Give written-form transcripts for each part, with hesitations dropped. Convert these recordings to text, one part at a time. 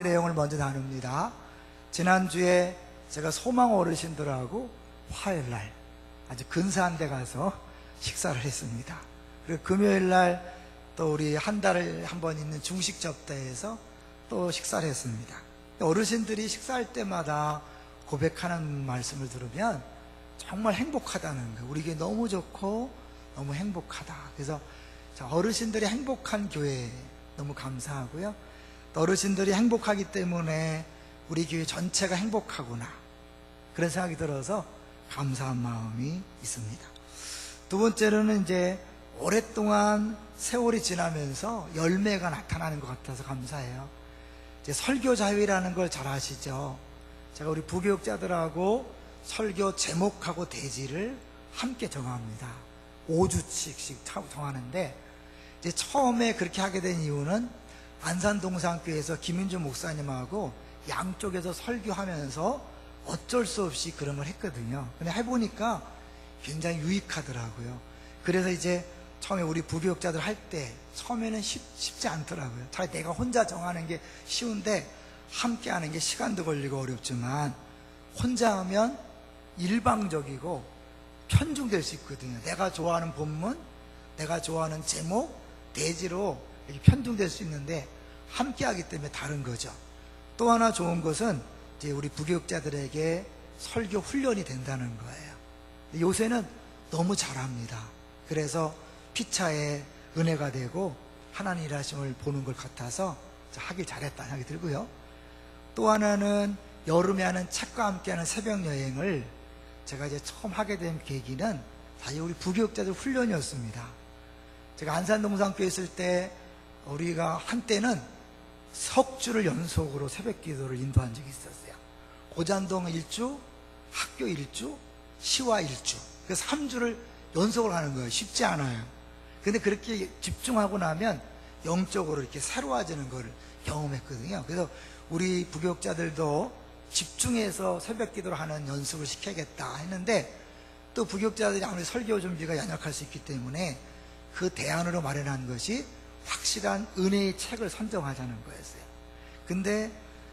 내용을 먼저 나눕니다. 지난주에 제가 소망 어르신들하고 화요일날 아주 근사한 데 가서 식사를 했습니다. 그리고 금요일날 또 우리 한 달에 한 번 있는 중식 접대에서 또 식사를 했습니다. 어르신들이 식사할 때마다 고백하는 말씀을 들으면 정말 행복하다는 거, 우리에게 너무 좋고 너무 행복하다. 그래서 어르신들이 행복한 교회 너무 감사하고요. 또 어르신들이 행복하기 때문에 우리 교회 전체가 행복하구나, 그런 생각이 들어서 감사한 마음이 있습니다. 두 번째로는 이제 오랫동안 세월이 지나면서 열매가 나타나는 것 같아서 감사해요. 이제 설교 자유라는 걸 잘 아시죠? 제가 우리 부교육자들하고 설교 제목하고 대지를 함께 정합니다. 5주씩씩 정하는데, 이제 처음에 그렇게 하게 된 이유는 안산동산교회에서 김윤주 목사님하고 양쪽에서 설교하면서 어쩔 수 없이 그런 걸 했거든요. 근데 해보니까 굉장히 유익하더라고요. 그래서 이제 처음에 우리 부교육자들 할 때 처음에는 쉽지 않더라고요. 차라리 내가 혼자 정하는 게 쉬운데 함께 하는 게 시간도 걸리고 어렵지만 혼자 하면 일방적이고 편중될 수 있거든요. 내가 좋아하는 본문, 내가 좋아하는 제목, 대지로 이렇게 편중될 수 있는데 함께 하기 때문에 다른 거죠. 또 하나 좋은 것은 이제 우리 부교육자들에게 설교 훈련이 된다는 거예요. 요새는 너무 잘합니다. 그래서 피차에 은혜가 되고 하나님 일하심을 보는 것 같아서 하길 잘했다 생각이 들고요. 또 하나는 여름에 하는 책과 함께하는 새벽 여행을 제가 이제 처음 하게 된 계기는 사실 우리 부교육자들 훈련이었습니다. 제가 안산동산교회 있을 때 우리가 한때는 석 주를 연속으로 새벽 기도를 인도한 적이 있었어요. 고잔동 1주, 학교 1주, 시와 1주. 그래서 3주를 연속으로 하는 거예요. 쉽지 않아요. 근데 그렇게 집중하고 나면 영적으로 이렇게 새로워지는 걸 경험했거든요. 그래서 우리 부교육자들도 집중해서 새벽 기도를 하는 연습을 시켜야겠다 했는데, 또 부교육자들이 아무리 설교 준비가 연약할 수 있기 때문에 그 대안으로 마련한 것이 확실한 은혜의 책을 선정하자는 거였어요. 근데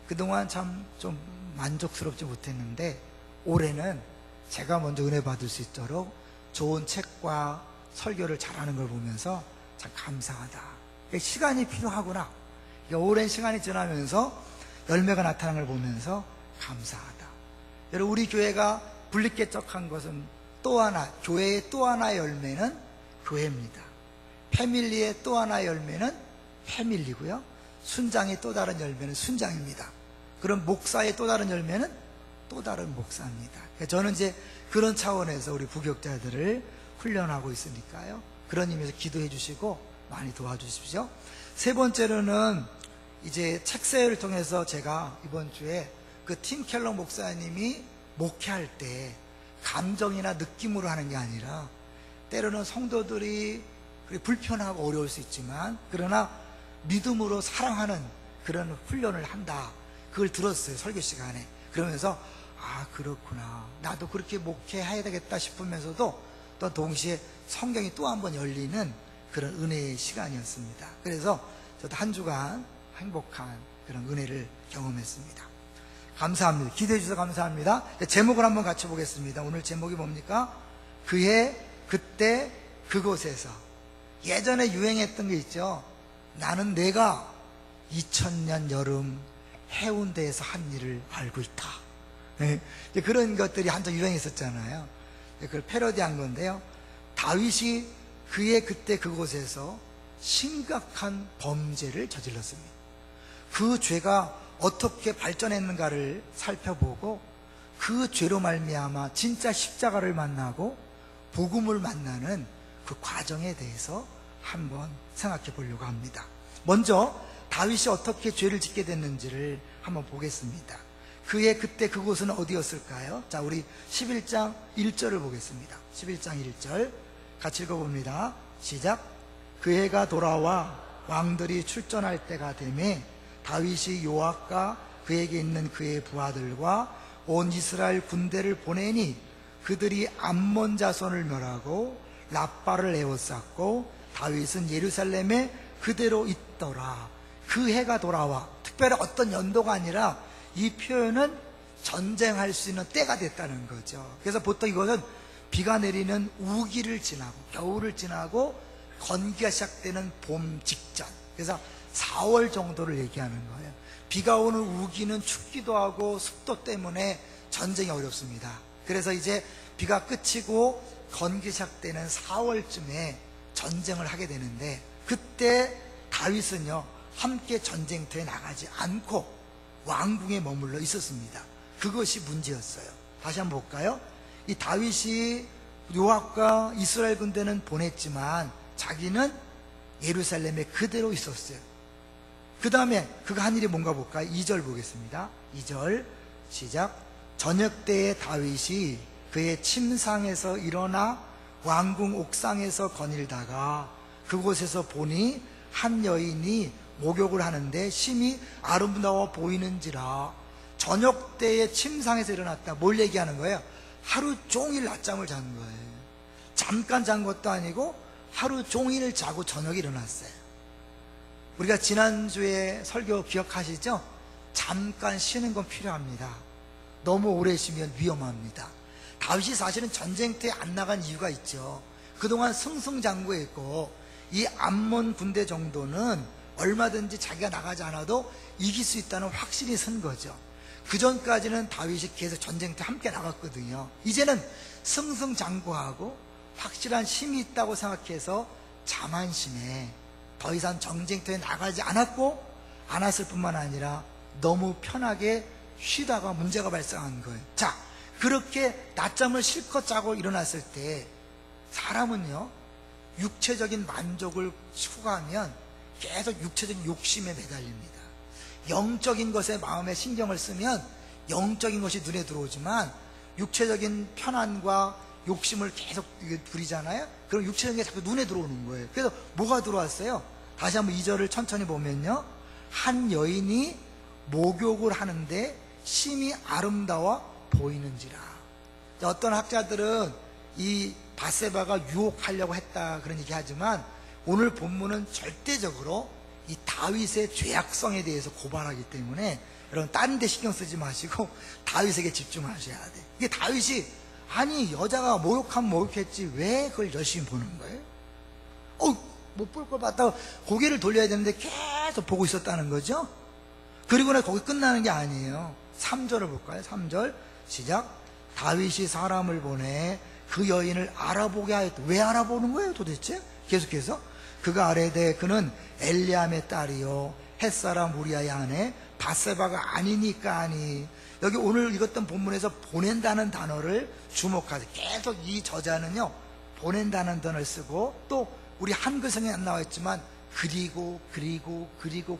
그동안 참 좀 만족스럽지 못했는데 올해는 제가 먼저 은혜 받을 수 있도록 좋은 책과 설교를 잘하는 걸 보면서 참 감사하다. 시간이 필요하구나. 오랜 시간이 지나면서 열매가 나타나는 걸 보면서 감사하다. 여러분, 우리 교회가 분리개척한 것은 또 하나, 교회의 또 하나의 열매는 교회입니다. 패밀리의 또 하나의 열매는 패밀리고요. 순장의 또 다른 열매는 순장입니다. 그럼 목사의 또 다른 열매는 또 다른 목사입니다. 저는 이제 그런 차원에서 우리 부교육자들을 훈련하고 있으니까요. 그런 의미에서 기도해 주시고 많이 도와주십시오. 세 번째로는 이제 책세회를 통해서 제가 이번 주에 그 팀 켈러 목사님이 목회할 때 감정이나 느낌으로 하는 게 아니라 때로는 성도들이 불편하고 어려울 수 있지만 그러나 믿음으로 사랑하는 그런 훈련을 한다. 그걸 들었어요, 설교 시간에. 그러면서 아, 그렇구나, 나도 그렇게 목회해야 되겠다 싶으면서도 또 동시에 성경이 또 한 번 열리는 그런 은혜의 시간이었습니다. 그래서 저도 한 주간 행복한 그런 은혜를 경험했습니다. 감사합니다. 기대해 주셔서 감사합니다. 제목을 한번 같이 보겠습니다. 오늘 제목이 뭡니까? 그해 그때 그곳에서. 예전에 유행했던 게 있죠. 나는 내가 2000년 여름 해운대에서 한 일을 알고 있다. 네. 그런 것들이 한참 유행했었잖아요. 그걸 패러디한 건데요. 다윗이 그의 그때 그곳에서 심각한 범죄를 저질렀습니다. 그 죄가 어떻게 발전했는가를 살펴보고 그 죄로 말미암아 진짜 십자가를 만나고 복음을 만나는 그 과정에 대해서 한번 생각해 보려고 합니다. 먼저 다윗이 어떻게 죄를 짓게 됐는지를 한번 보겠습니다. 그의 그때 그곳은 어디였을까요? 자, 우리 11장 1절을 보겠습니다. 11장 1절 같이 읽어봅니다. 시작. 그 해가 돌아와 왕들이 출전할 때가 되매 다윗이 요압과 그에게 있는 그의 부하들과 온 이스라엘 군대를 보내니 그들이 암몬 자손을 멸하고 라빠를 에워쌌고 다윗은 예루살렘에 그대로 있더라. 그 해가 돌아와. 특별히 어떤 연도가 아니라 이 표현은 전쟁할 수 있는 때가 됐다는 거죠. 그래서 보통 이것은 비가 내리는 우기를 지나고 겨울을 지나고 건기가 시작되는 봄 직전, 그래서 4월 정도를 얘기하는 거예요. 비가 오는 우기는 춥기도 하고 습도 때문에 전쟁이 어렵습니다. 그래서 이제 비가 그치고 건기 시작되는 4월쯤에 전쟁을 하게 되는데, 그때 다윗은요 함께 전쟁터에 나가지 않고 왕궁에 머물러 있었습니다. 그것이 문제였어요. 다시 한번 볼까요? 이 다윗이 요압과 이스라엘 군대는 보냈지만 자기는 예루살렘에 그대로 있었어요. 그 다음에 그가 한 일이 뭔가 볼까요? 2절 보겠습니다. 2절 시작. 저녁 때에 다윗이 그의 침상에서 일어나 왕궁 옥상에서 거닐다가 그곳에서 보니 한 여인이 목욕을 하는데 심히 아름다워 보이는지라. 저녁 때에 침상에서 일어났다. 뭘 얘기하는 거예요? 하루 종일 낮잠을 잔 거예요. 잠깐 잔 것도 아니고 하루 종일 자고 저녁에 일어났어요. 우리가 지난주에 설교 기억하시죠? 잠깐 쉬는 건 필요합니다. 너무 오래 쉬면 위험합니다. 다윗이 사실은 전쟁터에 안 나간 이유가 있죠. 그동안 승승장구했고 이 암몬 군대 정도는 얼마든지 자기가 나가지 않아도 이길 수 있다는 확신이 선 거죠. 그 전까지는 다윗이 계속 전쟁터에 함께 나갔거든요. 이제는 승승장구하고 확실한 힘이 있다고 생각해서 자만심에 더 이상 전쟁터에 나가지 않았을 뿐만 아니라 너무 편하게 쉬다가 문제가 발생한 거예요. 자, 그렇게 낮잠을 실컷 자고 일어났을 때 사람은요 육체적인 만족을 추구하면 계속 육체적인 욕심에 매달립니다. 영적인 것에 마음에 신경을 쓰면 영적인 것이 눈에 들어오지만 육체적인 편안과 욕심을 계속 부리잖아요. 그럼 육체적인 게 자꾸 눈에 들어오는 거예요. 그래서 뭐가 들어왔어요? 다시 한번 2절을 천천히 보면요, 한 여인이 목욕을 하는데 심히 아름다워 보이는지라. 어떤 학자들은 이 밧세바가 유혹하려고 했다 그런 얘기 하지만 오늘 본문은 절대적으로 이 다윗의 죄악성에 대해서 고발하기 때문에 여러분 다른 데 신경 쓰지 마시고 다윗에게 집중하셔야 돼. 이게 다윗이 아니 여자가 목욕하면 목욕했지 왜 그걸 열심히 보는 거예요? 못 볼 걸 봤다고 고개를 돌려야 되는데 계속 보고 있었다는 거죠. 그리고 나 거기 끝나는 게 아니에요. 3절을 볼까요? 3절 시작. 다윗이 사람을 보내 그 여인을 알아보게 하였다. 왜 알아보는 거예요 도대체? 계속해서 그가 아뢰되 그는 엘리암의 딸이요 햇사람 우리아의 아내 밧세바가 아니니까 하니. 여기 오늘 읽었던 본문에서 보낸다는 단어를 주목하세요. 계속 이 저자는요 보낸다는 단어를 쓰고 또 우리 한글 성경에 안 나와 있지만 그리고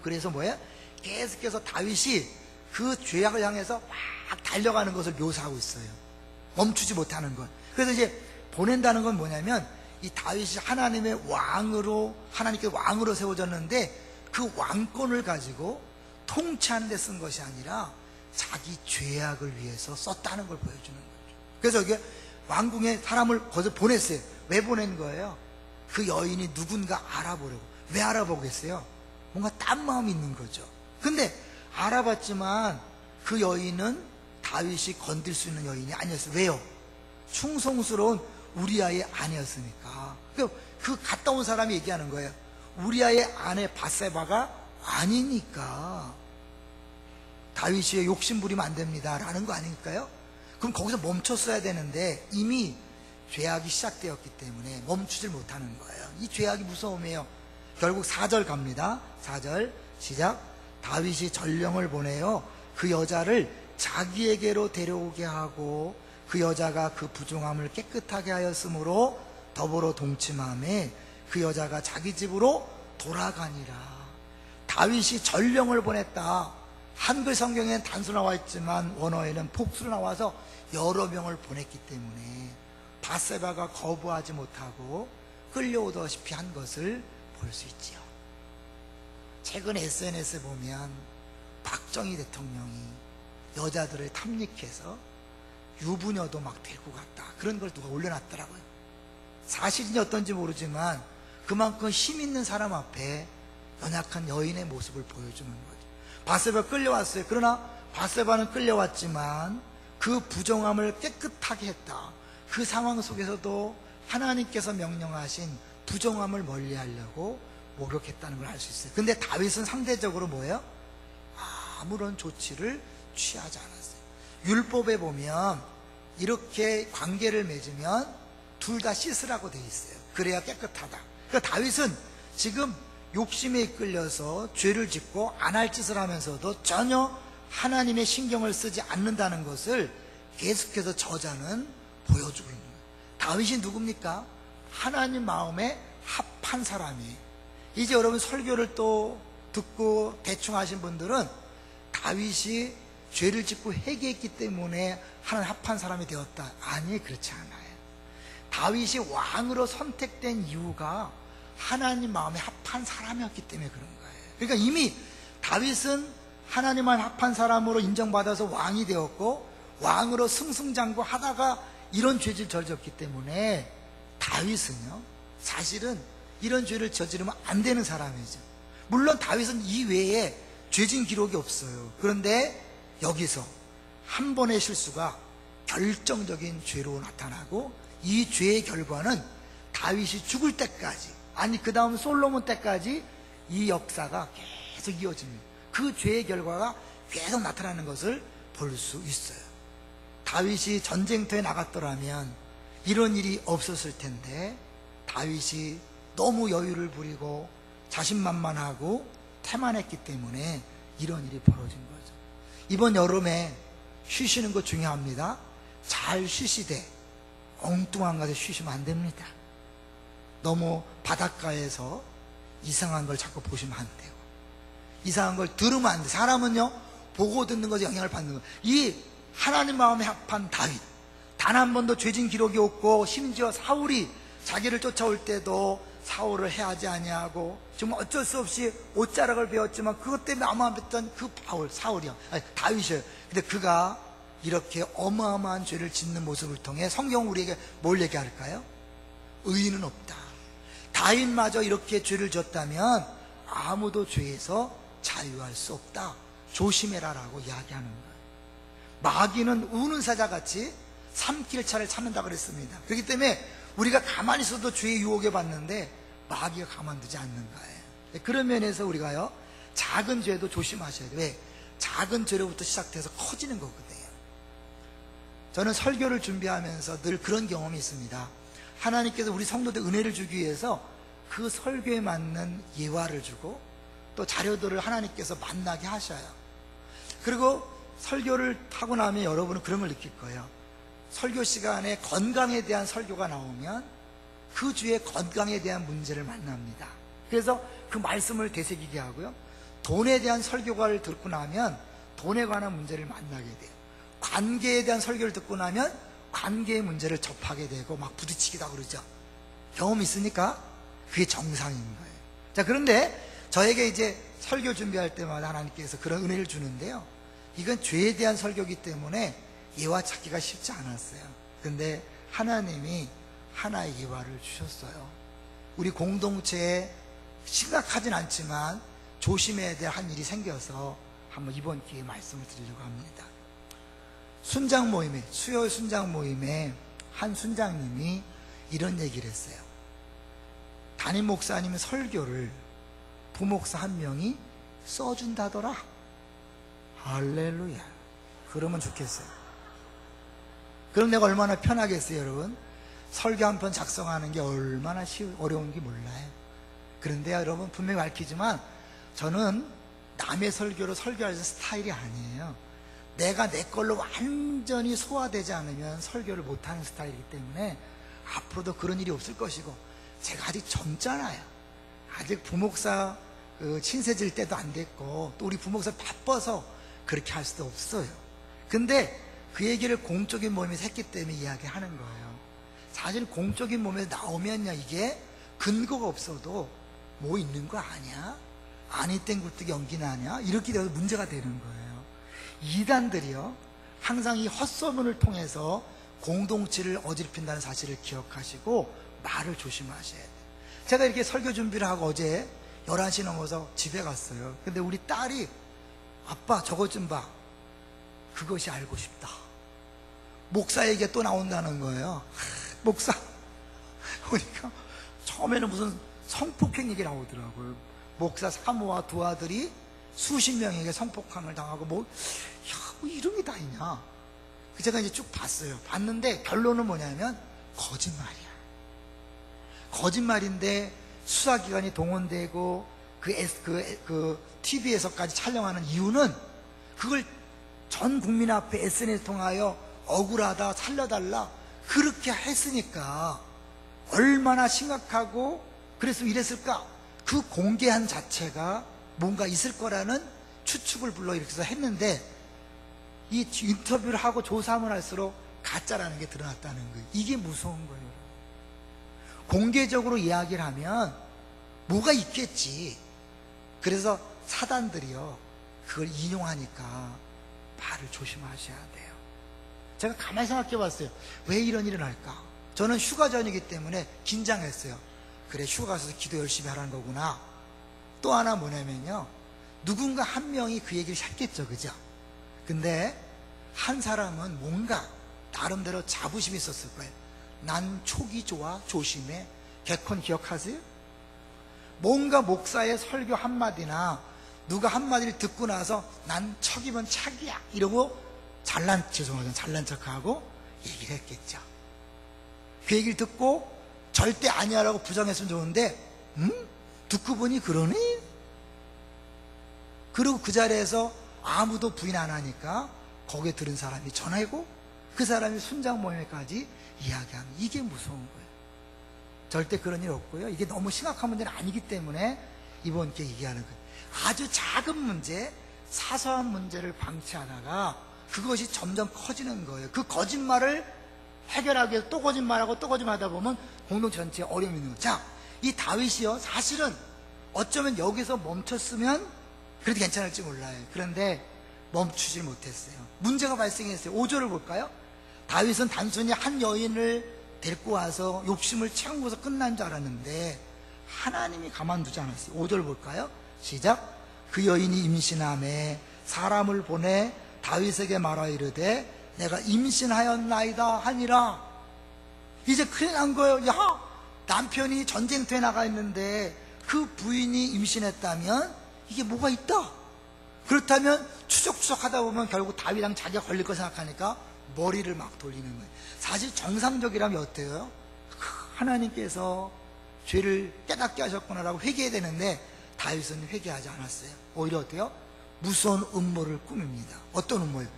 그래서 뭐예요? 계속해서 다윗이 그 죄악을 향해서 막 달려가는 것을 묘사하고 있어요. 멈추지 못하는 것. 그래서 이제 보낸다는 건 뭐냐면 이 다윗이 하나님의 왕으로 하나님께 왕으로 세워졌는데 그 왕권을 가지고 통치하는 데 쓴 것이 아니라 자기 죄악을 위해서 썼다는 걸 보여주는 거죠. 그래서 이게 왕궁에 사람을 거기서 보냈어요. 왜 보낸 거예요? 그 여인이 누군가 알아보려고. 왜 알아보겠어요? 뭔가 딴 마음이 있는 거죠. 근데 알아봤지만 그 여인은 다윗이 건들 수 있는 여인이 아니었어요. 왜요? 충성스러운 우리아의 아내였으니까. 그 갔다 온 사람이 얘기하는 거예요. 우리아의 아내 밧세바가 아니니까 다윗이 욕심 부리면 안 됩니다 라는 거 아닐까요? 그럼 거기서 멈췄어야 되는데 이미 죄악이 시작되었기 때문에 멈추질 못하는 거예요. 이 죄악이 무서움이에요. 결국 4절 갑니다. 4절 시작. 다윗이 전령을 보내요 그 여자를 자기에게로 데려오게 하고 그 여자가 그 부정함을 깨끗하게 하였으므로 더불어 동침함에 그 여자가 자기 집으로 돌아가니라. 다윗이 전령을 보냈다. 한글 성경에는 단수 나와 있지만 원어에는 복수로 나와서 여러 명을 보냈기 때문에 밧세바가 거부하지 못하고 끌려오다시피 한 것을 볼 수 있지요. 최근 SNS에 보면 박정희 대통령이 여자들을 탐닉해서 유부녀도 막 데리고 갔다 그런 걸 누가 올려놨더라고요. 사실인지 어떤지 모르지만 그만큼 힘 있는 사람 앞에 연약한 여인의 모습을 보여주는 거죠. 바세바가 끌려왔어요. 그러나 바세바는 끌려왔지만 그 부정함을 깨끗하게 했다. 그 상황 속에서도 하나님께서 명령하신 부정함을 멀리하려고 노력했다는 걸 알 수 있어요. 근데 다윗은 상대적으로 뭐예요? 아무런 조치를 취하지 않았어요. 율법에 보면 이렇게 관계를 맺으면 둘 다 씻으라고 돼 있어요. 그래야 깨끗하다. 그러니까 다윗은 지금 욕심에 이끌려서 죄를 짓고 안 할 짓을 하면서도 전혀 하나님의 신경을 쓰지 않는다는 것을 계속해서 저자는 보여주고 있는 거예요. 다윗이 누굽니까? 하나님 마음에 합한 사람이에요. 이제 여러분 설교를 또 듣고 대충 하신 분들은 다윗이 죄를 짓고 회개했기 때문에 하나님 합한 사람이 되었다. 아니, 그렇지 않아요. 다윗이 왕으로 선택된 이유가 하나님 마음에 합한 사람이었기 때문에 그런 거예요. 그러니까 이미 다윗은 하나님만 합한 사람으로 인정받아서 왕이 되었고 왕으로 승승장구 하다가 이런 죄를 저질렀기 때문에 다윗은요, 사실은 이런 죄를 저지르면 안 되는 사람이죠. 물론 다윗은 이 외에 죄진 기록이 없어요. 그런데 여기서 한 번의 실수가 결정적인 죄로 나타나고 이 죄의 결과는 다윗이 죽을 때까지, 아니 그 다음 솔로몬 때까지 이 역사가 계속 이어집니다. 그 죄의 결과가 계속 나타나는 것을 볼 수 있어요. 다윗이 전쟁터에 나갔더라면 이런 일이 없었을 텐데 다윗이 너무 여유를 부리고 자신만만하고 태만했기 때문에 이런 일이 벌어진 거죠. 이번 여름에 쉬시는 거 중요합니다. 잘 쉬시되 엉뚱한 곳에 쉬시면 안 됩니다. 너무 바닷가에서 이상한 걸 자꾸 보시면 안 돼요. 이상한 걸 들으면 안 돼요. 사람은요, 보고 듣는 것에 영향을 받는 거예요. 이 하나님 마음에 합한 다윗, 단 한 번도 죄진 기록이 없고, 심지어 사울이 자기를 쫓아올 때도 사울을 해하지 아니하고 정말 어쩔 수 없이 옷자락을 배웠지만 그것 때문에 암암했던 그 사울이요, 아니 다윗이에요. 근데 그가 이렇게 어마어마한 죄를 짓는 모습을 통해 성경 우리에게 뭘 얘기할까요? 의인은 없다. 다윗마저 이렇게 죄를 졌다면 아무도 죄에서 자유할 수 없다. 조심해라 라고 이야기하는 거예요. 마귀는 우는 사자같이 삼킬 차를 찾는다 그랬습니다. 그렇기 때문에 우리가 가만히 있어도 죄의 유혹에 받는데 마귀가 가만두지 않는 거예요. 그런 면에서 우리가요, 작은 죄도 조심하셔야 돼요. 왜? 작은 죄로부터 시작돼서 커지는 거거든요. 저는 설교를 준비하면서 늘 그런 경험이 있습니다. 하나님께서 우리 성도들 은혜를 주기 위해서 그 설교에 맞는 예화를 주고 또 자료들을 하나님께서 만나게 하셔요. 그리고 설교를 하고 나면 여러분은 그런 걸 느낄 거예요. 설교 시간에 건강에 대한 설교가 나오면 그 주에 건강에 대한 문제를 만납니다. 그래서 그 말씀을 되새기게 하고요, 돈에 대한 설교를 듣고 나면 돈에 관한 문제를 만나게 돼요. 관계에 대한 설교를 듣고 나면 관계의 문제를 접하게 되고 막 부딪히기도 그러죠. 경험 있으니까 그게 정상인 거예요. 자, 그런데 저에게 이제 설교 준비할 때마다 하나님께서 그런 은혜를 주는데요, 이건 죄에 대한 설교이기 때문에 예화 찾기가 쉽지 않았어요. 근데 하나님이 하나의 예화를 주셨어요. 우리 공동체에 심각하진 않지만 조심해야 될 한 일이 생겨서 한번 이번 기회에 말씀을 드리려고 합니다. 순장 모임에, 수요 순장 모임에 한 순장님이 이런 얘기를 했어요. 담임 목사님 설교를 부목사 한 명이 써준다더라. 할렐루야. 그러면 좋겠어요. 그럼 내가 얼마나 편하겠어요, 여러분? 설교 한 편 작성하는 게 얼마나 어려운지 몰라요. 그런데 여러분, 분명히 밝히지만 저는 남의 설교로 설교할 스타일이 아니에요. 내가 내 걸로 완전히 소화되지 않으면 설교를 못하는 스타일이기 때문에 앞으로도 그런 일이 없을 것이고, 제가 아직 젊잖아요. 아직 부목사 친세질 때도 안 됐고, 또 우리 부목사 바빠서 그렇게 할 수도 없어요. 근데 그 얘기를 공적인 모임에서 했기 때문에 이야기하는 거예요. 사실 공적인 모임에 나오면요, 이게 근거가 없어도 뭐 있는 거 아니야? 아니 땡 굴뚝 연기 나냐? 이렇게 돼서 문제가 되는 거예요. 이단들이요, 항상 이 헛소문을 통해서 공동체를 어지럽힌다는 사실을 기억하시고 말을 조심하셔야 돼요. 제가 이렇게 설교 준비를 하고 어제 11시 넘어서 집에 갔어요. 근데 우리 딸이 아빠 저것 좀 봐. 그것이 알고 싶다. 목사 얘기가 또 나온다는 거예요. 목사 보니까 처음에는 무슨 성폭행 얘기 나오더라고요. 목사 사모와 두 아들이 수십 명에게 성폭행을 당하고 뭐 이런 게 다 있냐. 제가 이제 쭉 봤어요. 봤는데 결론은 뭐냐면 거짓말이야. 거짓말인데 수사기관이 동원되고 그 TV에서까지 촬영하는 이유는 그걸 전 국민 앞에 SNS 통하여 억울하다, 살려달라 그렇게 했으니까 얼마나 심각하고 그랬으면 이랬을까. 그 공개한 자체가 뭔가 있을 거라는 추측을 불러일으켜서 했는데 이 인터뷰를 하고 조사하면 할수록 가짜라는 게 드러났다는 거예요. 이게 무서운 거예요. 공개적으로 이야기를 하면 뭐가 있겠지. 그래서 사단들이요 그걸 인용하니까 말을 조심하셔야 돼요. 제가 가만히 생각해 봤어요. 왜 이런 일이 날까? 저는 휴가 전이기 때문에 긴장했어요. 그래, 휴가 가서 기도 열심히 하라는 거구나. 또 하나 뭐냐면요, 누군가 한 명이 그 얘기를 했겠죠, 그죠? 근데 한 사람은 뭔가 나름대로 자부심이 있었을 거예요. 난 촉이 좋아, 조심해. 개콘 기억하세요? 뭔가 목사의 설교 한마디나 누가 한마디를 듣고 나서 난 척이면 착이야 이러고 잘난 척하고 얘기를 했겠죠. 그 얘기를 듣고 절대 아니야라고 부정했으면 좋은데 듣고 보니 그러네? 그리고 그 자리에서 아무도 부인 안 하니까 거기에 들은 사람이 전화하고 그 사람이 순장 모임에까지 이야기하는, 이게 무서운 거예요. 절대 그런 일 없고요. 이게 너무 심각한 문제는 아니기 때문에 이번 기회에 얘기하는 거예요. 아주 작은 문제, 사소한 문제를 방치하다가 그것이 점점 커지는 거예요. 그 거짓말을 해결하기 위해서 또 거짓말하고 또 거짓말하다 보면 공동체 전체에 어려움이 있는 거예요. 자, 이 다윗이요, 사실은 어쩌면 여기서 멈췄으면 그래도 괜찮을지 몰라요. 그런데 멈추질 못했어요. 문제가 발생했어요. 5절을 볼까요? 다윗은 단순히 한 여인을 데리고 와서 욕심을 채우고서 끝난 줄 알았는데 하나님이 가만두지 않았어요. 5절 볼까요? 시작. 그 여인이 임신함에 사람을 보내 다윗에게 말하 이르되 내가 임신하였나이다 하니라. 이제 큰일 난 거예요. 야, 남편이 전쟁터에 나가 있는데 그 부인이 임신했다면 이게 뭐가 있다. 그렇다면 추적추적 하다 보면 결국 다윗이랑 자기가 걸릴 거 생각하니까 머리를 막 돌리는 거예요. 사실 정상적이라면 어때요? 하나님께서 죄를 깨닫게 하셨구나라고 회개해야 되는데 다윗은 회개하지 않았어요. 오히려 어때요? 무서운 음모를 꾸밉니다. 어떤 음모예요?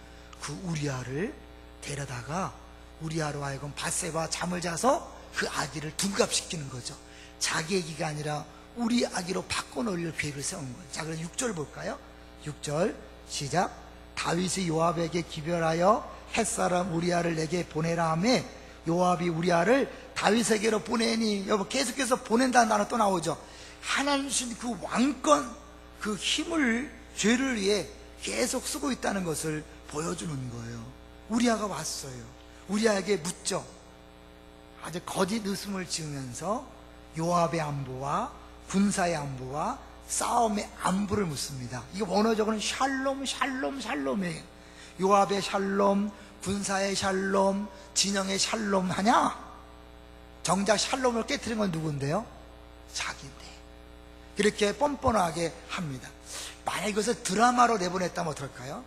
그 우리아를 데려다가 우리아로 하여금 밧세바 잠을 자서 그 아기를 둔갑시키는 거죠. 자기 아기가 아니라 우리 아기로 바꿔놓을 계획을 세운 거예요. 자, 그럼 6절 볼까요? 6절 시작. 다윗이 요압에게 기별하여 햇사람 우리아를 내게 보내라 하매 요압이 우리아를 다윗에게로 보내니, 여러분 계속해서 보낸다는 단어 또 나오죠. 하나님 주신 그 왕권, 그 힘을 죄를 위해 계속 쓰고 있다는 것을 보여주는 거예요. 우리아가 왔어요. 우리아에게 묻죠. 아주 거짓 웃음을 지으면서 요압의 안부와 군사의 안부와 싸움의 안부를 묻습니다. 이게 원어적으로는 샬롬 샬롬 샬롬이에요. 요압의 샬롬, 군사의 샬롬, 진영의 샬롬 하냐? 정작 샬롬을 깨트린 건 누군데요? 자기인데. 그렇게 뻔뻔하게 합니다. 만약 이것을 드라마로 내보냈다면 어떨까요?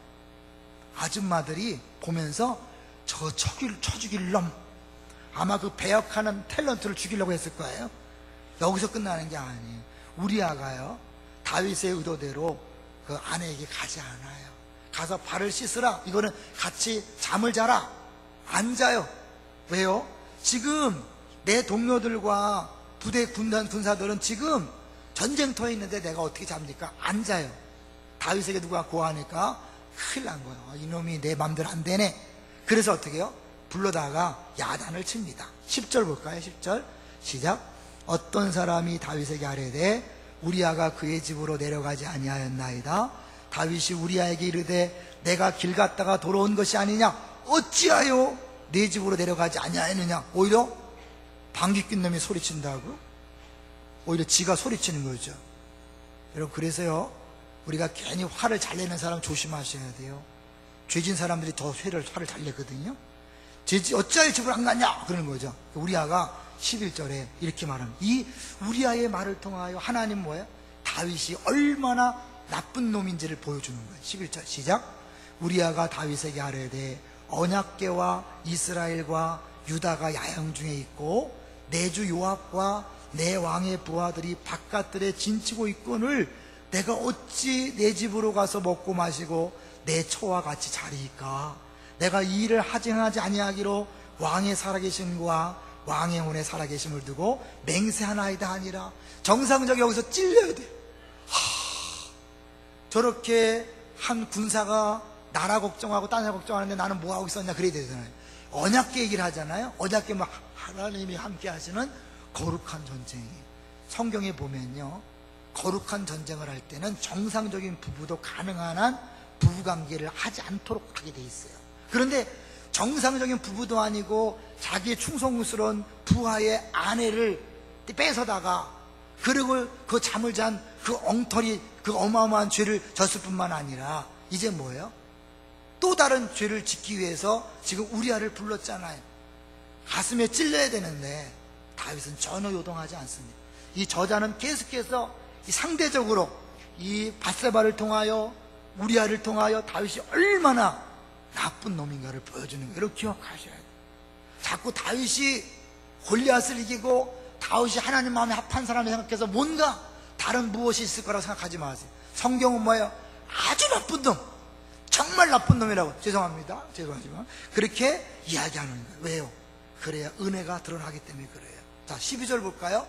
아줌마들이 보면서 저 쳐 죽일 놈, 아마 그 배역하는 탤런트를 죽이려고 했을 거예요. 여기서 끝나는 게 아니에요. 우리아가요, 다윗의 의도대로 그 아내에게 가지 않아요. 가서 발을 씻으라. 이거는 같이 잠을 자라. 안 자요. 왜요? 지금 내 동료들과 부대 군사들은 지금 전쟁터에 있는데 내가 어떻게 잡니까? 안 자요. 다윗에게 누가 고하니까 큰일 난 거예요. 이놈이 내 맘대로 안 되네. 그래서 어떻게 해요? 불러다가 야단을 칩니다. 10절 볼까요? 10절 시작. 어떤 사람이 다윗에게 아뢰되 우리아가 그의 집으로 내려가지 아니하였나이다. 다윗이 우리아에게 이르되 내가 길 갔다가 돌아온 것이 아니냐. 어찌하여 네 집으로 내려가지 아니하였느냐. 오히려 방귀 낀 놈이 소리친다고? 오히려 지가 소리치는 거죠. 여러분, 그래서요, 우리가 괜히 화를 잘 내는 사람 조심하셔야 돼요. 죄진 사람들이 더 화를 잘 내거든요. 어찌하여 집을 안 갔냐? 그러는 거죠. 우리아가 11절에 이렇게 말합니다. 이 우리아의 말을 통하여 하나님 뭐예요? 다윗이 얼마나 나쁜 놈인지를 보여주는 거예요. 11절 시작. 우리아가 다윗에게 아뢰되 언약궤와 이스라엘과 유다가 야영 중에 있고 내 주 요압과 내 왕의 부하들이 바깥들에 진치고 있거늘 내가 어찌 내 집으로 가서 먹고 마시고 내 처와 같이 자리이까? 내가 이 일을 하지 아니하기로 왕의 살아계심과 왕의 혼의 살아계심을 두고 맹세하나이다 하니라. 정상적으로 여기서 찔려야 돼. 저렇게 한 군사가 나라 걱정하고 딴 나라 걱정하는데 나는 뭐하고 있었냐 그래야 되잖아요. 언약궤 얘기를 하잖아요. 언약궤 막 하나님이 함께 하시는 거룩한 전쟁이에요. 성경에 보면요, 거룩한 전쟁을 할 때는 정상적인 부부도 가능한 한 부부관계를 하지 않도록 하게 돼 있어요. 그런데 정상적인 부부도 아니고 자기의 충성스러운 부하의 아내를 뺏어다가, 그리고 그 잠을 잔 그 엉터리, 그 어마어마한 죄를 졌을 뿐만 아니라 이제 뭐예요? 또 다른 죄를 짓기 위해서 지금 우리아를 불렀잖아요. 가슴에 찔려야 되는데 다윗은 전혀 요동하지 않습니다. 이 저자는 계속해서 상대적으로 이 밧세바를 통하여, 우리아를 통하여 다윗이 얼마나 나쁜 놈인가를 보여주는 거예요. 이렇게 기억하셔야 돼요. 자꾸 다윗이 골리앗을 이기고 다윗이 하나님 마음에 합한 사람을 생각해서 뭔가 다른 무엇이 있을 거라고 생각하지 마세요. 성경은 뭐예요? 아주 나쁜 놈, 정말 나쁜 놈이라고, 죄송하지만 그렇게 이야기하는 거예요. 왜요? 그래야 은혜가 드러나기 때문에 그래요. 자, 12절 볼까요?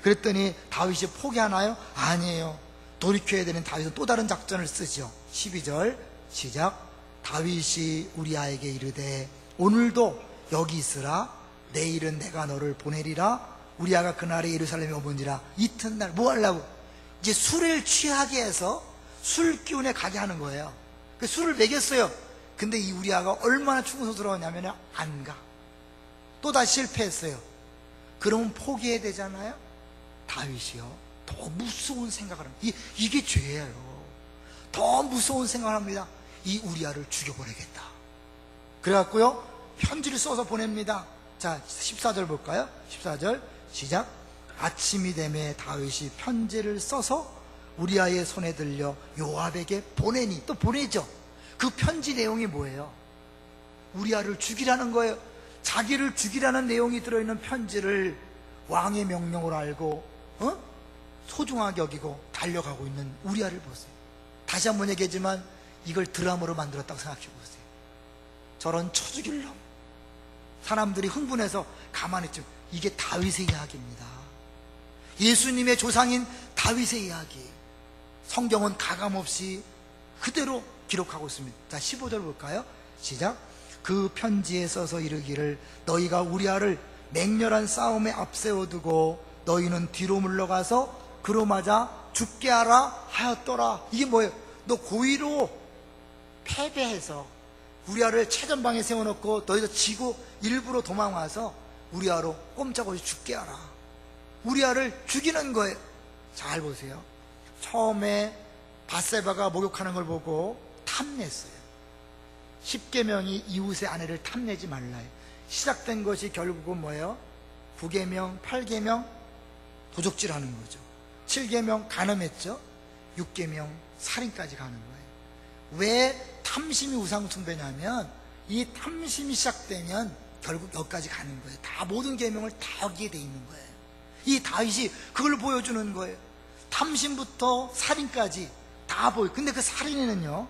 그랬더니 다윗이 포기하나요? 아니에요. 돌이켜야 되는 다윗은 또 다른 작전을 쓰죠. 12절 시작. 다윗이 우리아에게 이르되 오늘도 여기 있으라. 내일은 내가 너를 보내리라. 우리아가 그날에 예루살렘에 오문지라. 이튿날 뭐 하려고? 이제 술을 취하게 해서 술 기운에 가게 하는 거예요. 그 술을 먹였어요. 근데 이 우리아가 얼마나 충성스러웠냐면 안 가. 또다시 실패했어요. 그러면 포기해야 되잖아요. 다윗이요, 더 무서운 생각을 합니다. 이게 죄예요. 더 무서운 생각을 합니다. 이 우리아를 죽여버리겠다. 그래갖고요, 편지를 써서 보냅니다. 자, 14절 볼까요? 14절 시작. 아침이 되매 다윗이 편지를 써서 우리아의 손에 들려 요압에게 보내니, 또 보내죠. 그 편지 내용이 뭐예요? 우리아를 죽이라는 거예요. 자기를 죽이라는 내용이 들어있는 편지를 왕의 명령으로 알고 소중하게 여기고 달려가고 있는 우리아를 보세요. 다시 한번 얘기하지만 이걸 드라마로 만들었다고 생각해 보세요. 저런 쳐 죽일 놈. 사람들이 흥분해서 가만히 있죠. 이게 다윗의 이야기입니다. 예수님의 조상인 다윗의 이야기. 성경은 가감없이 그대로 기록하고 있습니다. 자, 15절 볼까요? 시작. 그 편지에 써서 이르기를 너희가 우리아를 맹렬한 싸움에 앞세워두고 너희는 뒤로 물러가서 그로 맞아 죽게 하라 하였더라. 이게 뭐예요? 너 고의로 패배해서 우리아를 최전방에 세워놓고 너희가 지고 일부러 도망와서 우리아로 꼼짝없이 죽게 하라. 우리아를 죽이는 거예요. 잘 보세요. 처음에 밧세바가 목욕하는 걸 보고 탐냈어요. 10계명이 이웃의 아내를 탐내지 말라요. 시작된 것이 결국은 뭐예요? 9계명, 8계명 도적질하는 거죠. 7계명 간음했죠. 6계명 살인까지 가는 거예요. 왜 탐심이 우상숭배냐면 이 탐심이 시작되면 결국 여기까지 가는 거예요. 다 모든 계명을 다 여기에 돼 있는 거예요. 이 다윗이 그걸 보여주는 거예요. 탐심부터 살인까지 다 보여요. 근데 그 살인에는요,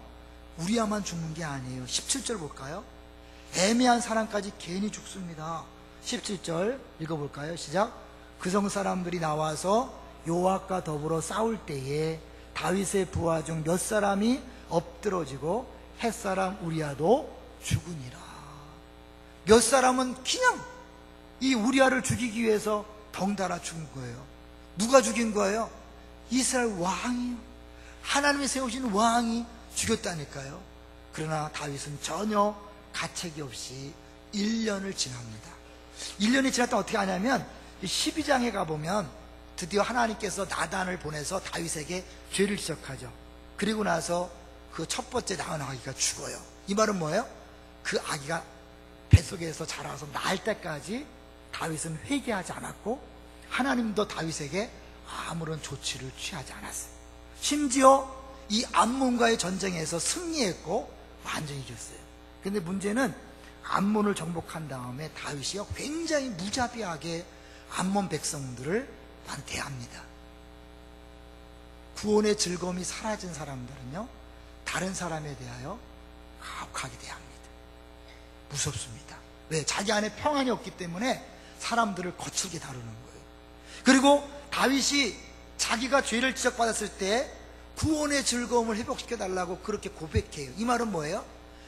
우리아만 죽는 게 아니에요. 17절 볼까요? 애매한 사람까지 괜히 죽습니다. 17절 읽어볼까요? 시작. 그 성 사람들이 나와서 요압과 더불어 싸울 때에 다윗의 부하 중 몇 사람이 엎드러지고 햇사람 우리아도 죽으니라. 몇 사람은 그냥 이 우리아를 죽이기 위해서 덩달아 죽은 거예요. 누가 죽인 거예요? 이스라엘 왕이요. 하나님이 세우신 왕이 죽였다니까요. 그러나 다윗은 전혀 가책이 없이 1년을 지납니다. 1년이 지났다 어떻게 하냐면 12장에 가보면 드디어 하나님께서 나단을 보내서 다윗에게 죄를 지적하죠. 그리고 나서 그 첫 번째 낳은 아기가 죽어요. 이 말은 뭐예요? 그 아기가 뱃속에서 자라서 낳을 때까지 다윗은 회개하지 않았고 하나님도 다윗에게 아무런 조치를 취하지 않았어요. 심지어 이 암몬과의 전쟁에서 승리했고 완전히 이겼어요. 근데 문제는 암몬을 정복한 다음에 다윗이 굉장히 무자비하게 암몬 백성들을 대합니다. 구원의 즐거움이 사라진 사람들은요, 다른 사람에 대하여 가혹하게 대합니다. 무섭습니다. 왜? 자기 안에 평안이 없기 때문에 사람들을 거칠게 다루는 거예요. 그리고 다윗이 자기가 죄를 지적받았을 때 구원의 즐거움을 회복시켜달라고 그렇게 고백해요. 이 말은 뭐예요?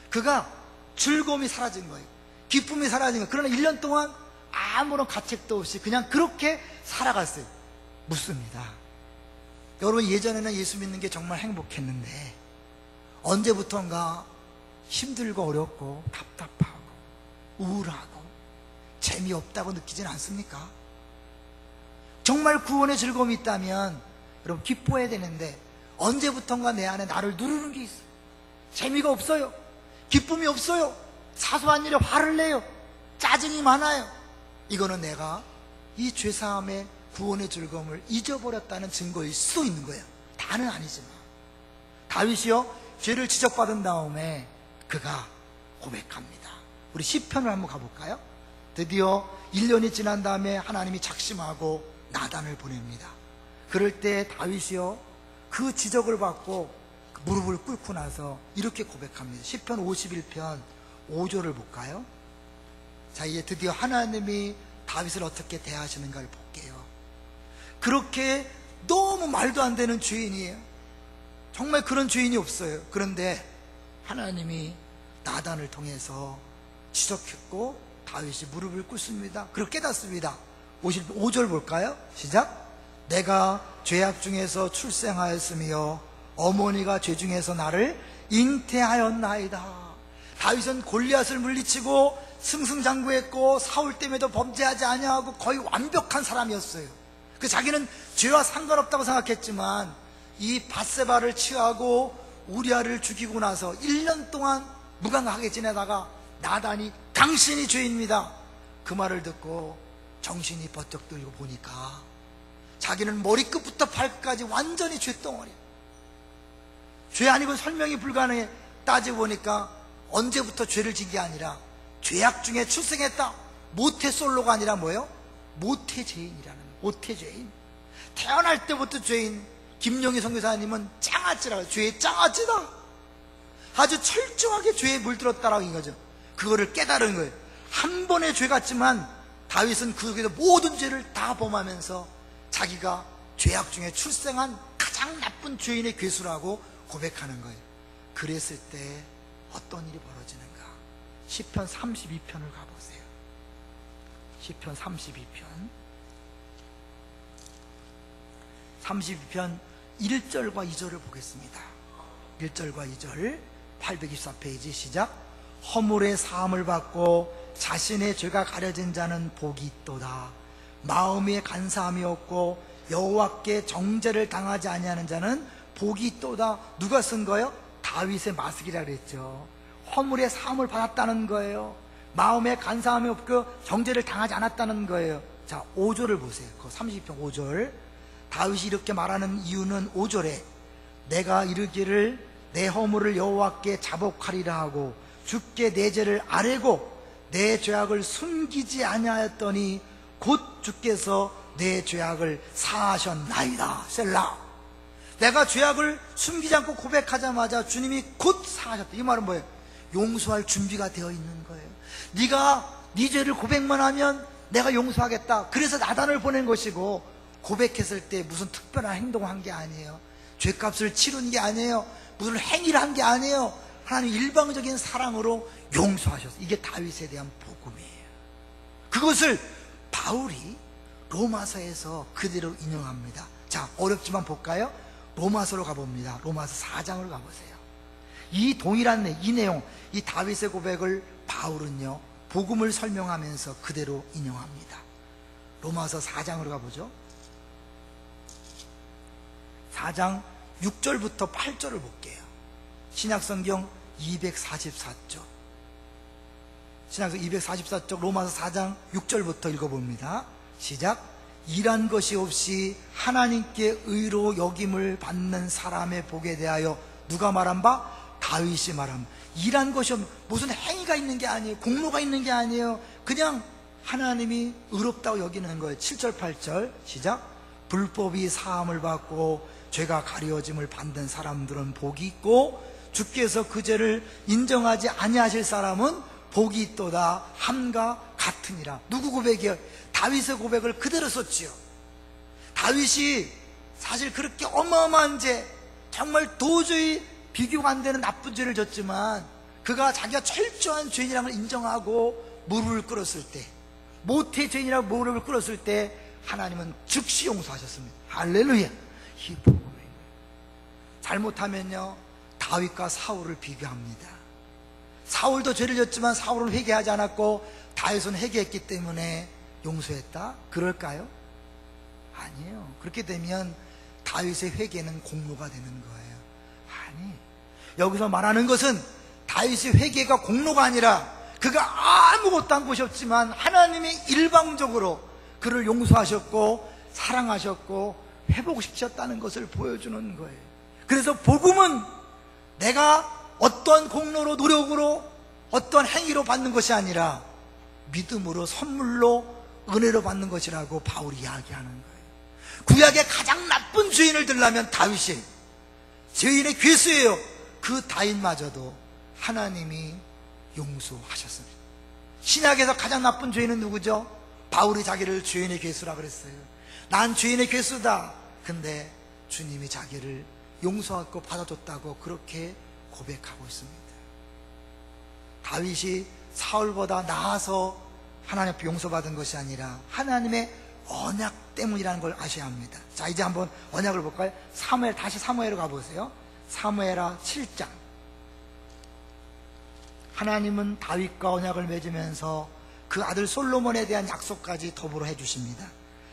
그가 즐거움이 사라진 거예요. 기쁨이 사라진 거예요. 그러나 1년 동안 아무런 가책도 없이 그냥 그렇게 살아갔어요. 묻습니다. 여러분, 예전에는 예수 믿는 게 정말 행복했는데 언제부턴가 힘들고 어렵고 답답하고 우울하고 재미없다고 느끼진 않습니까? 정말 구원의 즐거움이 있다면 여러분 기뻐해야 되는데 언제부턴가 내 안에 나를 누르는 게 있어요. 재미가 없어요. 기쁨이 없어요. 사소한 일에 화를 내요. 짜증이 많아요. 이거는 내가 이 죄사함의 구원의 즐거움을 잊어버렸다는 증거일 수도 있는 거예요. 다는 아니지만 다윗이요, 죄를 지적받은 다음에 그가 고백합니다. 우리 시편을 한번 가볼까요? 드디어 1년이 지난 다음에 하나님이 작심하고 나단을 보냅니다. 그럴 때 다윗이요, 그 지적을 받고 무릎을 꿇고 나서 이렇게 고백합니다. 시편 51편 5절을 볼까요? 자, 이제 드디어 하나님이 다윗을 어떻게 대하시는가를 볼게요. 그렇게 너무 말도 안 되는 죄인이에요. 정말 그런 죄인이 없어요. 그런데 하나님이 나단을 통해서 지적했고 다윗이 무릎을 꿇습니다. 그리고 깨닫습니다. 55절 볼까요? 시작. 내가 죄악 중에서 출생하였으며 어머니가 죄 중에서 나를 잉태하였나이다. 다윗은 골리앗을 물리치고 승승장구했고 사울 때문에도 범죄하지 아니하고 거의 완벽한 사람이었어요. 그 자기는 죄와 상관없다고 생각했지만 이 밧세바를 취하고 우리아를 죽이고 나서 1년 동안 무감하게 지내다가 나단이 당신이 죄입니다, 그 말을 듣고 정신이 번쩍 들고 보니까 자기는 머리끝부터 발끝까지 완전히 죄덩어리. 죄 아니고 설명이 불가능해. 따지고 보니까 언제부터 죄를 진 게 아니라 죄악 중에 출생했다. 모태솔로가 아니라 뭐예요? 모태죄인이라는 거예요. 모태죄인. 태어날 때부터 죄인. 김용희 선교사님은 짱아찌라고, 죄의 짱아찌다. 아주 철저하게 죄에 물들었다라고 이거죠. 그거를 깨달은 거예요. 한 번의 죄 같지만 다윗은 그 속에서 모든 죄를 다 범하면서 자기가 죄악 중에 출생한 가장 나쁜 죄인의 괴수라고 고백하는 거예요. 그랬을 때 어떤 일이 벌어지는가? 시편 32편을 가보세요. 시편 32편 1절과 2절을 보겠습니다. 1절과 2절 824페이지 시작. 허물의 사함을 받고 자신의 죄가 가려진 자는 복이 있도다. 마음에 간사함이 없고 여호와께 정죄를 당하지 아니하는 자는 복이 있도다. 누가 쓴 거예요? 다윗의 마스기라 그랬죠. 허물의 사함을 받았다는 거예요. 마음에 간사함이 없고 정죄를 당하지 않았다는 거예요. 자, 5절을 보세요. 그 30편 5절. 다윗이 이렇게 말하는 이유는 5절에 내가 이르기를 내 허물을 여호와께 자복하리라 하고 주께 내 죄를 아뢰고 내 죄악을 숨기지 아니하였더니 곧 주께서 내 죄악을 사하셨나이다. 셀라. 내가 죄악을 숨기지 않고 고백하자마자 주님이 곧 사하셨다. 이 말은 뭐예요? 용서할 준비가 되어 있는 거예요. 네가 네 죄를 고백만 하면 내가 용서하겠다. 그래서 나단을 보낸 것이고, 고백했을 때 무슨 특별한 행동을 한 게 아니에요. 죄값을 치른 게 아니에요. 무슨 행위를 한 게 아니에요. 하나님 일방적인 사랑으로 용서하셨어요. 이게 다윗에 대한 복음이에요. 그것을 바울이 로마서에서 그대로 인용합니다. 자, 어렵지만 볼까요? 로마서로 가봅니다. 로마서 4장을 가보세요. 이 동일한 이 내용, 이 다윗의 고백을 바울은요, 복음을 설명하면서 그대로 인용합니다. 로마서 4장으로 가보죠. 4장 6절부터 8절을 볼게요. 신약성경 244쪽. 신약성경 244쪽 로마서 4장 6절부터 읽어봅니다. 시작. 일한 것이 없이 하나님께 의로 여김을 받는 사람의 복에 대하여 누가 말한 바? 다윗이 말함. 일한 것이 없는, 무슨 행위가 있는 게 아니에요. 공로가 있는 게 아니에요. 그냥 하나님이 의롭다고 여기는 거예요. 7절 8절 시작. 불법이 사함을 받고 죄가 가려짐을 받는 사람들은 복이 있고 주께서 그 죄를 인정하지 아니하실 사람은 복이 있도다 함과 같으니라. 누구 고백이에요? 다윗의 고백을 그대로 썼지요. 다윗이 사실 그렇게 어마어마한 죄, 정말 도저히 비교가 안 되는 나쁜 죄를 졌지만 그가 자기가 철저한 죄인이라는 걸 인정하고 무릎을 꿇었을 때, 모태 죄인이라고 무릎을 꿇었을 때 하나님은 즉시 용서하셨습니다. 할렐루야. 이 복음이에요. 잘못하면요 다윗과 사울을 비교합니다. 사울도 죄를 졌지만 사울은 회개하지 않았고 다윗은 회개했기 때문에 용서했다? 그럴까요? 아니에요. 그렇게 되면 다윗의 회개는 공로가 되는 거예요. 아니, 여기서 말하는 것은 다윗의 회개가 공로가 아니라 그가 아무것도 한 것이 없지만 하나님이 일방적으로 그를 용서하셨고 사랑하셨고 회복시켰다는 것을 보여주는 거예요. 그래서 복음은 내가 어떤 공로로 노력으로 어떤 행위로 받는 것이 아니라 믿음으로 선물로 은혜로 받는 것이라고 바울이 이야기하는 거예요. 구약의 가장 나쁜 죄인을 들라면 다윗이 죄인의 괴수예요. 그 다윗마저도 하나님이 용서하셨습니다. 신약에서 가장 나쁜 죄인은 누구죠? 바울이 자기를 죄인의 괴수라 그랬어요. 난 죄인의 괴수다. 근데 주님이 자기를 용서하고 받아줬다고 그렇게 고백하고 있습니다. 다윗이 사울보다 나아서 하나님 앞에 용서받은 것이 아니라 하나님의 언약 때문이라는 걸 아셔야 합니다. 자, 이제 한번 언약을 볼까요? 다시 사무엘로 가보세요. 사무엘하 7장. 하나님은 다윗과 언약을 맺으면서 그 아들 솔로몬에 대한 약속까지 더불어 해주십니다.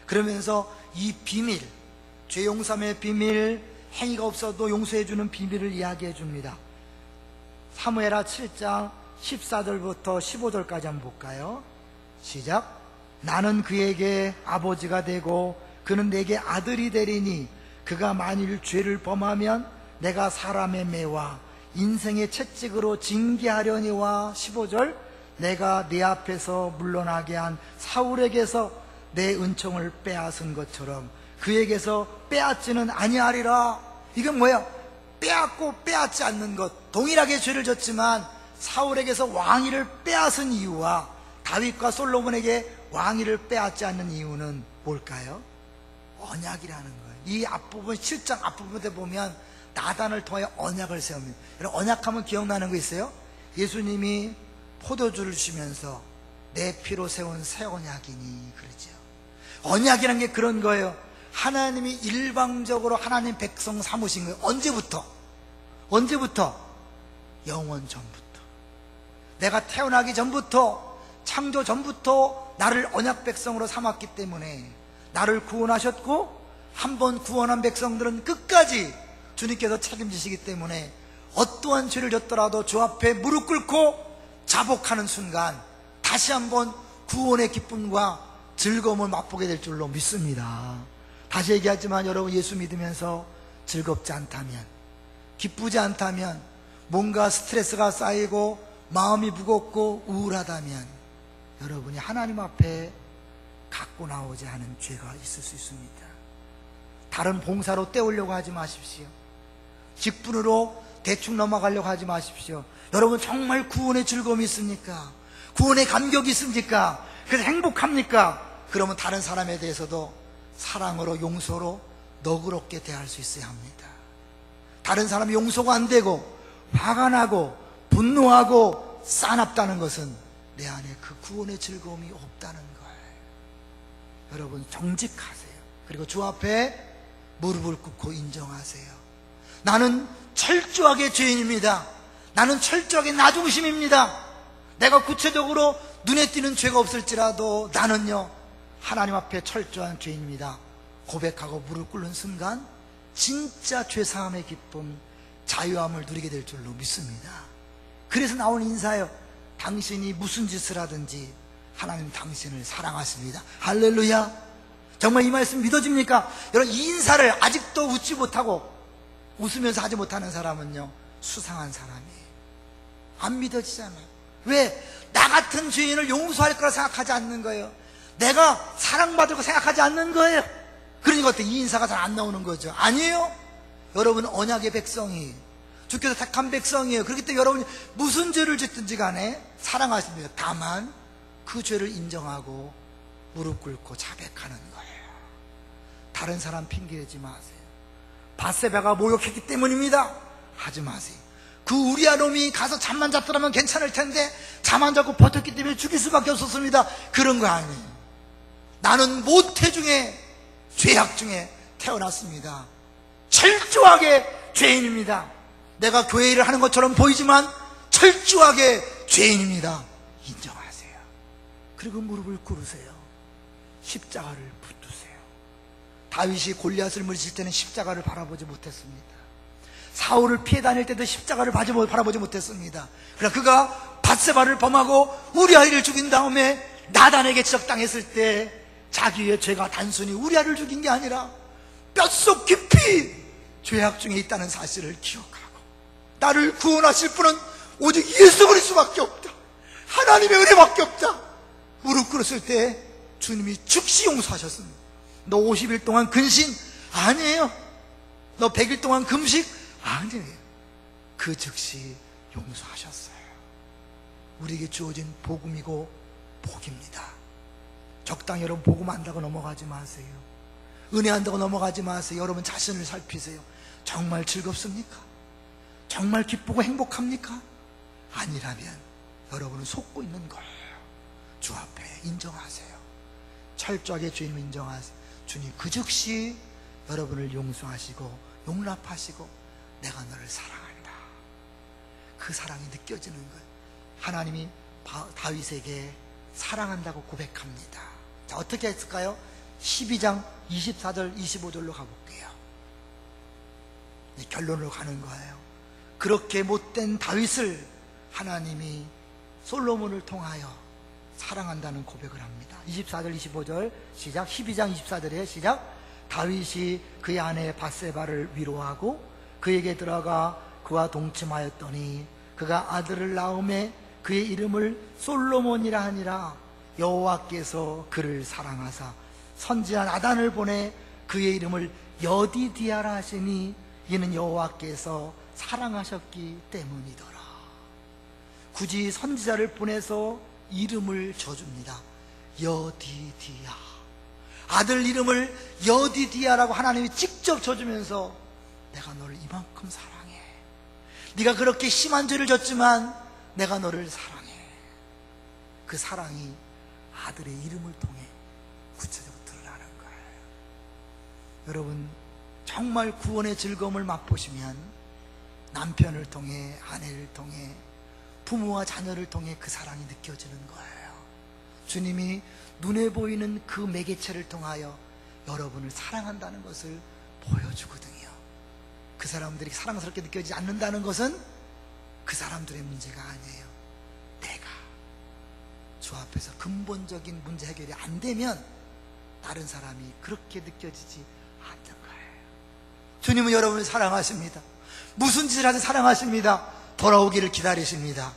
그러면서 이 비밀, 죄 용서의 비밀, 행위가 없어도 용서해주는 비밀을 이야기해 줍니다. 사무엘하 7장 14절부터 15절까지 한번 볼까요? 시작. 나는 그에게 아버지가 되고 그는 내게 아들이 되리니 그가 만일 죄를 범하면 내가 사람의 매와 인생의 채찍으로 징계하려니와 15절. 내가 네 앞에서 물러나게 한 사울에게서 내 은총을 빼앗은 것처럼 그에게서 빼앗지는 아니하리라. 이건 뭐야? 빼앗고 빼앗지 않는 것. 동일하게 죄를 졌지만 사울에게서 왕위를 빼앗은 이유와 다윗과 솔로몬에게 왕위를 빼앗지 않는 이유는 뭘까요? 언약이라는 거예요. 이 앞부분 7장 앞부분에 보면 나단을 통해 언약을 세웁니다. 여러분 언약하면 기억나는 거 있어요? 예수님이 포도주를 주시면서 내 피로 세운 새 언약이니 그러죠. 언약이라는 게 그런 거예요. 하나님이 일방적으로 하나님 백성 삼으신 거예요. 언제부터? 영원 전부터. 내가 태어나기 전부터, 창조 전부터 나를 언약 백성으로 삼았기 때문에 나를 구원하셨고, 한번 구원한 백성들은 끝까지 주님께서 책임지시기 때문에 어떠한 죄를 졌더라도 주 앞에 무릎 꿇고 자복하는 순간 다시 한번 구원의 기쁨과 즐거움을 맛보게 될 줄로 믿습니다. 다시 얘기하지만 여러분, 예수 믿으면서 즐겁지 않다면, 기쁘지 않다면, 뭔가 스트레스가 쌓이고 마음이 무겁고 우울하다면 여러분이 하나님 앞에 갖고 나오지 않은 죄가 있을 수 있습니다. 다른 봉사로 때우려고 하지 마십시오. 직분으로 대충 넘어가려고 하지 마십시오. 여러분 정말 구원의 즐거움이 있습니까? 구원의 감격이 있습니까? 그래서 행복합니까? 그러면 다른 사람에 대해서도 사랑으로, 용서로 너그럽게 대할 수 있어야 합니다. 다른 사람이 용서가 안 되고 화가 나고 분노하고 싸납다는 것은 내 안에 그 구원의 즐거움이 없다는 거예요. 여러분 정직하세요. 그리고 주 앞에 무릎을 꿇고 인정하세요. 나는 철저하게 죄인입니다. 나는 철저하게 나 중심입니다. 내가 구체적으로 눈에 띄는 죄가 없을지라도 나는요 하나님 앞에 철저한 죄인입니다. 고백하고 무릎 꿇는 순간 진짜 죄사함의 기쁨, 자유함을 누리게 될 줄로 믿습니다. 그래서 나온 인사예요. 당신이 무슨 짓을 하든지 하나님 당신을 사랑하십니다. 할렐루야. 정말 이 말씀 믿어집니까? 여러분, 이 인사를 아직도 웃지 못하고 웃으면서 하지 못하는 사람은요, 수상한 사람이에요. 안 믿어지잖아요. 왜? 나 같은 죄인을 용서할 거라 생각하지 않는 거예요. 내가 사랑받을 거 생각하지 않는 거예요. 그러니까 이 인사가 잘 안 나오는 거죠. 아니에요. 여러분 언약의 백성이에요. 주께서 택한 백성이에요. 그렇기 때문에 여러분이 무슨 죄를 짓든지 간에 사랑하십니다. 다만 그 죄를 인정하고 무릎 꿇고 자백하는 거예요. 다른 사람 핑계대지 마세요. 밧세바가 모욕했기 때문입니다. 하지 마세요. 그 우리아 놈이 가서 잠만 잤더라면 괜찮을 텐데 잠 안 자고 버텼기 때문에 죽일 수밖에 없었습니다. 그런 거 아니에요. 나는 모태 중에 죄악 중에 태어났습니다. 철저하게 죄인입니다. 내가 교회 일을 하는 것처럼 보이지만 철저하게 죄인입니다. 인정하세요. 그리고 무릎을 꿇으세요. 십자가를 붙드세요. 다윗이 골리앗을 물리칠 때는 십자가를 바라보지 못했습니다. 사울을 피해 다닐 때도 십자가를 바라보지 못했습니다. 그러나 그가 밧세바를 범하고 우리아를 죽인 다음에 나단에게 지적당했을 때 자기의 죄가 단순히 우리아를 죽인 게 아니라 뼛속 깊이 죄악 중에 있다는 사실을 기억하고 나를 구원하실 분은 오직 예수 그리스도밖에 없다. 하나님의 은혜밖에 없다. 무릎 꿇었을 때 주님이 즉시 용서하셨습니다. 너 50일 동안 근신? 아니에요. 너 100일 동안 금식? 아니에요. 그 즉시 용서하셨어요. 우리에게 주어진 복음이고 복입니다. 적당히 여러분 복음 안다고 넘어가지 마세요. 은혜 안다고 넘어가지 마세요. 여러분 자신을 살피세요. 정말 즐겁습니까? 정말 기쁘고 행복합니까? 아니라면 여러분은 속고 있는 거예요. 주 앞에 인정하세요. 철저하게 주님을 인정하세요. 주님 그 즉시 여러분을 용서하시고 용납하시고 내가 너를 사랑한다. 그 사랑이 느껴지는 거예요. 하나님이 다윗에게 사랑한다고 고백합니다. 자, 어떻게 했을까요? 12장 24절 25절로 가볼게요. 결론으로 가는 거예요. 그렇게 못된 다윗을 하나님이 솔로몬을 통하여 사랑한다는 고백을 합니다. 24절 25절 시작. 12장 24절에 시작. 다윗이 그의 아내 밧세바를 위로하고 그에게 들어가 그와 동침하였더니 그가 아들을 낳음에 그의 이름을 솔로몬이라 하니라. 여호와께서 그를 사랑하사 선지자 나단을 보내 그의 이름을 여디디아라 하시니 이는 여호와께서 사랑하셨기 때문이더라. 굳이 선지자를 보내서 이름을 져줍니다. 여디디아. 아들 이름을 여디디아라고 하나님이 직접 져주면서 내가 너를 이만큼 사랑해. 네가 그렇게 심한 죄를 졌지만 내가 너를 사랑해. 그 사랑이 아들의 이름을 통해 구체적으로 드러나는 거예요. 여러분 정말 구원의 즐거움을 맛보시면 남편을 통해 아내를 통해 부모와 자녀를 통해 그 사랑이 느껴지는 거예요. 주님이 눈에 보이는 그 매개체를 통하여 여러분을 사랑한다는 것을 보여주거든요. 그 사람들이 사랑스럽게 느껴지지 않는다는 것은 그 사람들의 문제가 아니에요. 내가 주 앞에서 근본적인 문제 해결이 안 되면 다른 사람이 그렇게 느껴지지 않는 거예요. 주님은 여러분을 사랑하십니다. 무슨 짓을 하든 사랑하십니다. 돌아오기를 기다리십니다.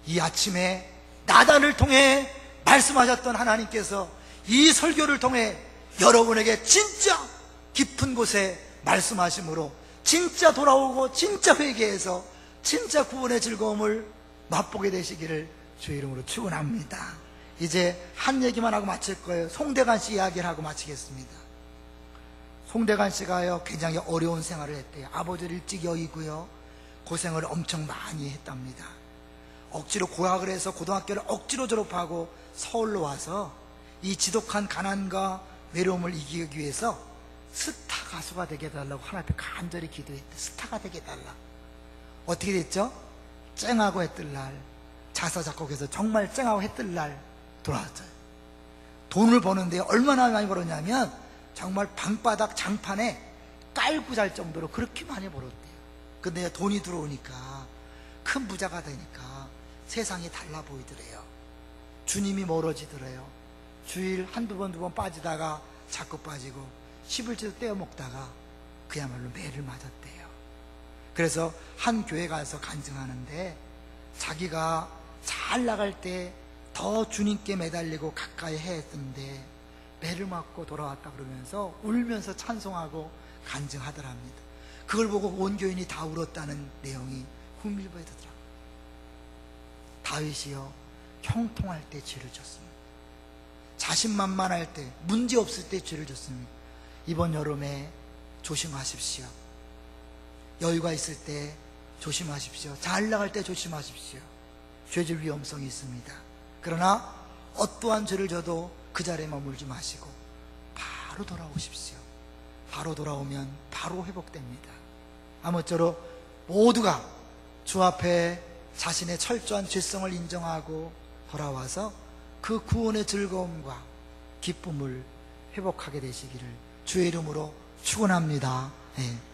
이 아침에 나단을 통해 말씀하셨던 하나님께서 이 설교를 통해 여러분에게 진짜 깊은 곳에 말씀하심으로 진짜 돌아오고 진짜 회개해서 진짜 구원의 즐거움을 맛보게 되시기를 주의 이름으로 축원합니다. 이제 한 얘기만 하고 마칠 거예요. 송대관 씨 이야기를 하고 마치겠습니다. 송대관 씨가요 굉장히 어려운 생활을 했대요. 아버지를 일찍 여의고요 고생을 엄청 많이 했답니다. 억지로 고학을 해서 고등학교를 억지로 졸업하고 서울로 와서 이 지독한 가난과 외로움을 이기기 위해서 스타 가수가 되게 해달라고 하나님 앞에 간절히 기도했대. 스타가 되게 해달라. 어떻게 됐죠? 쨍하고 해뜰날 자사 작곡해서 정말 쨍하고 해뜰날 돌아왔어요. 돈을 버는데 얼마나 많이 벌었냐면 정말 방바닥 장판에 깔고 잘 정도로 그렇게 많이 벌었대요. 근데 돈이 들어오니까, 큰 부자가 되니까 세상이 달라 보이더래요. 주님이 멀어지더래요. 주일 한두 번, 두 번 빠지다가 자꾸 빠지고 11조도 떼어 먹다가 그야말로 매를 맞았대요. 그래서 한 교회 가서 간증하는데, 자기가 잘 나갈 때 더 주님께 매달리고 가까이 했는데 매를 맞고 돌아왔다 그러면서 울면서 찬송하고 간증하더랍니다. 그걸 보고 온 교인이 다 울었다는 내용이 흥밀부에 뜨더라고요. 다윗이요, 형통할 때 죄를 졌습니다. 자신만만할 때, 문제 없을 때 죄를 졌습니다. 이번 여름에 조심하십시오. 여유가 있을 때 조심하십시오. 잘 나갈 때 조심하십시오. 죄질 위험성이 있습니다. 그러나 어떠한 죄를 져도 그 자리에 머물지 마시고 바로 돌아오십시오. 바로 돌아오면 바로 회복됩니다. 아무쪼록 모두가 주 앞에 자신의 철저한 죄성을 인정하고 돌아와서 그 구원의 즐거움과 기쁨을 회복하게 되시기를 주의 이름으로 축원합니다. 네.